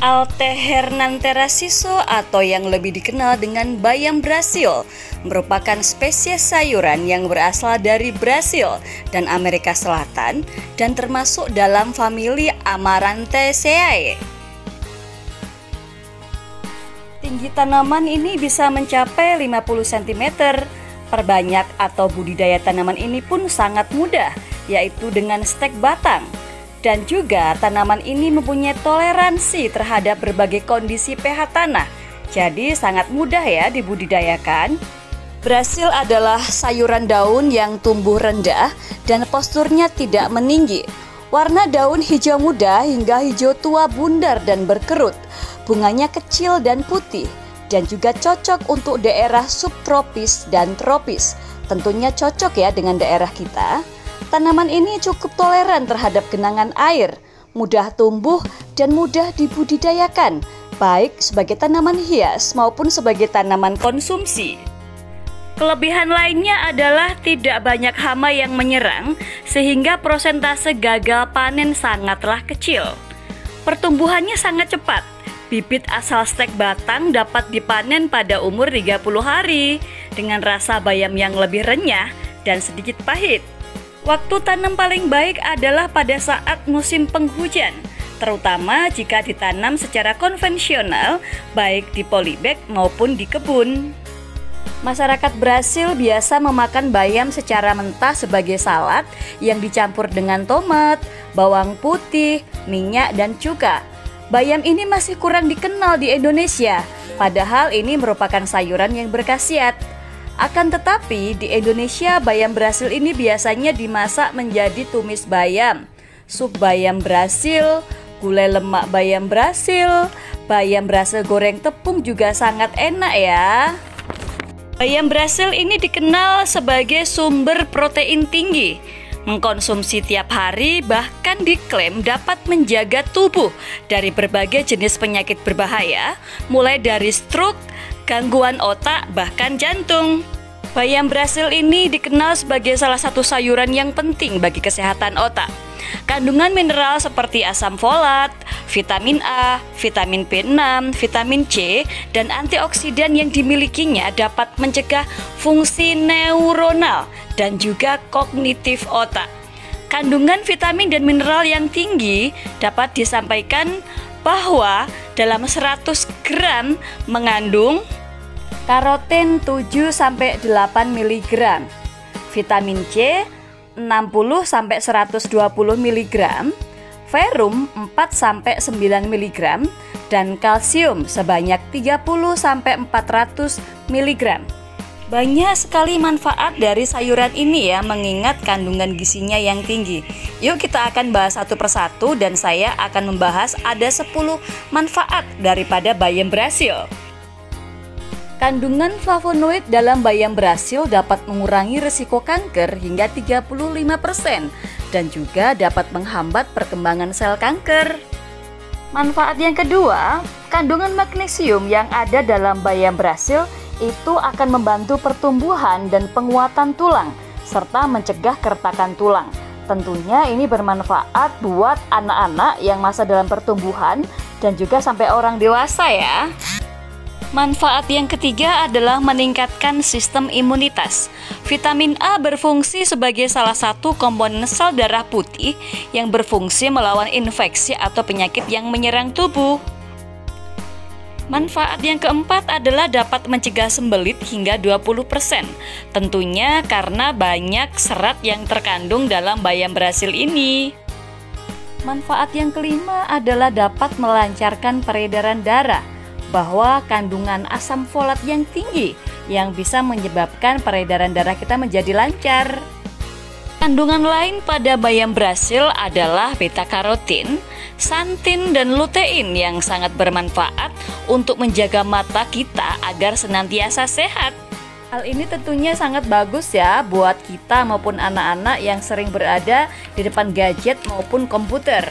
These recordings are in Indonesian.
Alternanthera siso atau yang lebih dikenal dengan bayam Brasil merupakan spesies sayuran yang berasal dari Brasil dan Amerika Selatan dan termasuk dalam famili Amarantaceae. Tinggi tanaman ini bisa mencapai 50 cm. Perbanyak atau budidaya tanaman ini pun sangat mudah, yaitu dengan stek batang. Dan juga tanaman ini mempunyai toleransi terhadap berbagai kondisi pH tanah. Jadi sangat mudah ya dibudidayakan. Brasil adalah sayuran daun yang tumbuh rendah dan posturnya tidak meninggi. Warna daun hijau muda hingga hijau tua bundar dan berkerut. Bunganya kecil dan putih dan juga cocok untuk daerah subtropis dan tropis. Tentunya cocok ya dengan daerah kita. Tanaman ini cukup toleran terhadap genangan air, mudah tumbuh dan mudah dibudidayakan, baik sebagai tanaman hias maupun sebagai tanaman konsumsi. Kelebihan lainnya adalah tidak banyak hama yang menyerang, sehingga prosentase gagal panen sangatlah kecil. Pertumbuhannya sangat cepat. Bibit asal stek batang dapat dipanen pada umur 30 hari dengan rasa bayam yang lebih renyah dan sedikit pahit. Waktu tanam paling baik adalah pada saat musim penghujan, terutama jika ditanam secara konvensional, baik di polybag maupun di kebun. Masyarakat Brasil biasa memakan bayam secara mentah sebagai salad yang dicampur dengan tomat, bawang putih, minyak, dan cuka. Bayam ini masih kurang dikenal di Indonesia, padahal ini merupakan sayuran yang berkhasiat. Akan tetapi di Indonesia bayam Brasil ini biasanya dimasak menjadi tumis bayam, sup bayam Brasil, gulai lemak bayam Brasil goreng tepung juga sangat enak ya. Bayam Brasil ini dikenal sebagai sumber protein tinggi. Mengkonsumsi tiap hari bahkan diklaim dapat menjaga tubuh dari berbagai jenis penyakit berbahaya, mulai dari stroke, gangguan otak, bahkan jantung. Bayam Brasil ini dikenal sebagai salah satu sayuran yang penting bagi kesehatan otak. Kandungan mineral seperti asam folat, vitamin A, vitamin B6, vitamin C, dan antioksidan yang dimilikinya dapat mencegah fungsi neuronal dan juga kognitif otak. Kandungan vitamin dan mineral yang tinggi dapat disampaikan bahwa dalam 100 gram mengandung karoten 7-8 mg, vitamin C 60-120 mg, ferrum 4-9 mg, dan kalsium sebanyak 30-400 mg. Banyak sekali manfaat dari sayuran ini ya, mengingat kandungan gizinya yang tinggi. Yuk kita akan bahas satu persatu dan saya akan membahas ada 10 manfaat daripada bayam Brasil. Kandungan flavonoid dalam bayam Brasil dapat mengurangi risiko kanker hingga 35% dan juga dapat menghambat perkembangan sel kanker. Manfaat yang kedua, kandungan magnesium yang ada dalam bayam Brasil itu akan membantu pertumbuhan dan penguatan tulang serta mencegah keretakan tulang. Tentunya ini bermanfaat buat anak-anak yang masa dalam pertumbuhan dan juga sampai orang dewasa ya. Manfaat yang ketiga adalah meningkatkan sistem imunitas. Vitamin A berfungsi sebagai salah satu komponen sel darah putih yang berfungsi melawan infeksi atau penyakit yang menyerang tubuh. Manfaat yang keempat adalah dapat mencegah sembelit hingga 20%. Tentunya karena banyak serat yang terkandung dalam bayam Brasil ini. Manfaat yang kelima adalah dapat melancarkan peredaran darah, bahwa kandungan asam folat yang tinggi yang bisa menyebabkan peredaran darah kita menjadi lancar. Kandungan lain pada bayam Brasil adalah beta-karotin, santin, dan lutein yang sangat bermanfaat untuk menjaga mata kita agar senantiasa sehat. Hal ini tentunya sangat bagus ya buat kita maupun anak-anak yang sering berada di depan gadget maupun komputer.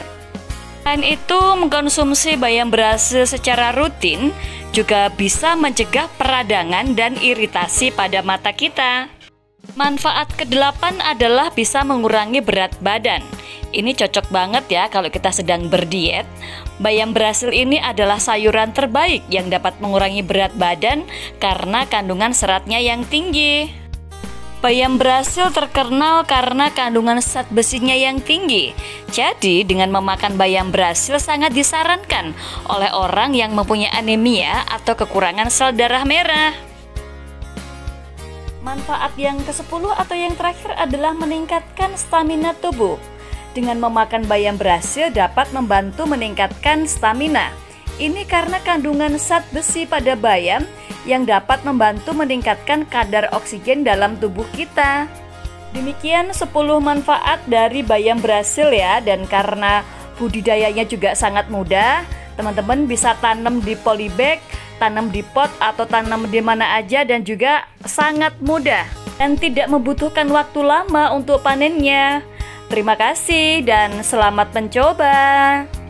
Selain itu, mengkonsumsi bayam Brasil secara rutin juga bisa mencegah peradangan dan iritasi pada mata kita. Manfaat kedelapan adalah bisa mengurangi berat badan. Ini cocok banget ya kalau kita sedang berdiet. Bayam Brasil ini adalah sayuran terbaik yang dapat mengurangi berat badan karena kandungan seratnya yang tinggi. Bayam Brasil terkenal karena kandungan zat besinya yang tinggi. Jadi dengan memakan bayam Brasil sangat disarankan oleh orang yang mempunyai anemia atau kekurangan sel darah merah. Manfaat yang ke-10 atau yang terakhir adalah meningkatkan stamina tubuh. Dengan memakan bayam Brasil dapat membantu meningkatkan stamina. Ini karena kandungan zat besi pada bayam yang dapat membantu meningkatkan kadar oksigen dalam tubuh kita. Demikian 10 manfaat dari bayam Brasil ya, dan karena budidayanya juga sangat mudah, teman-teman bisa tanam di polybag, tanam di pot atau tanam di mana aja, dan juga sangat mudah dan tidak membutuhkan waktu lama untuk panennya. Terima kasih dan selamat mencoba.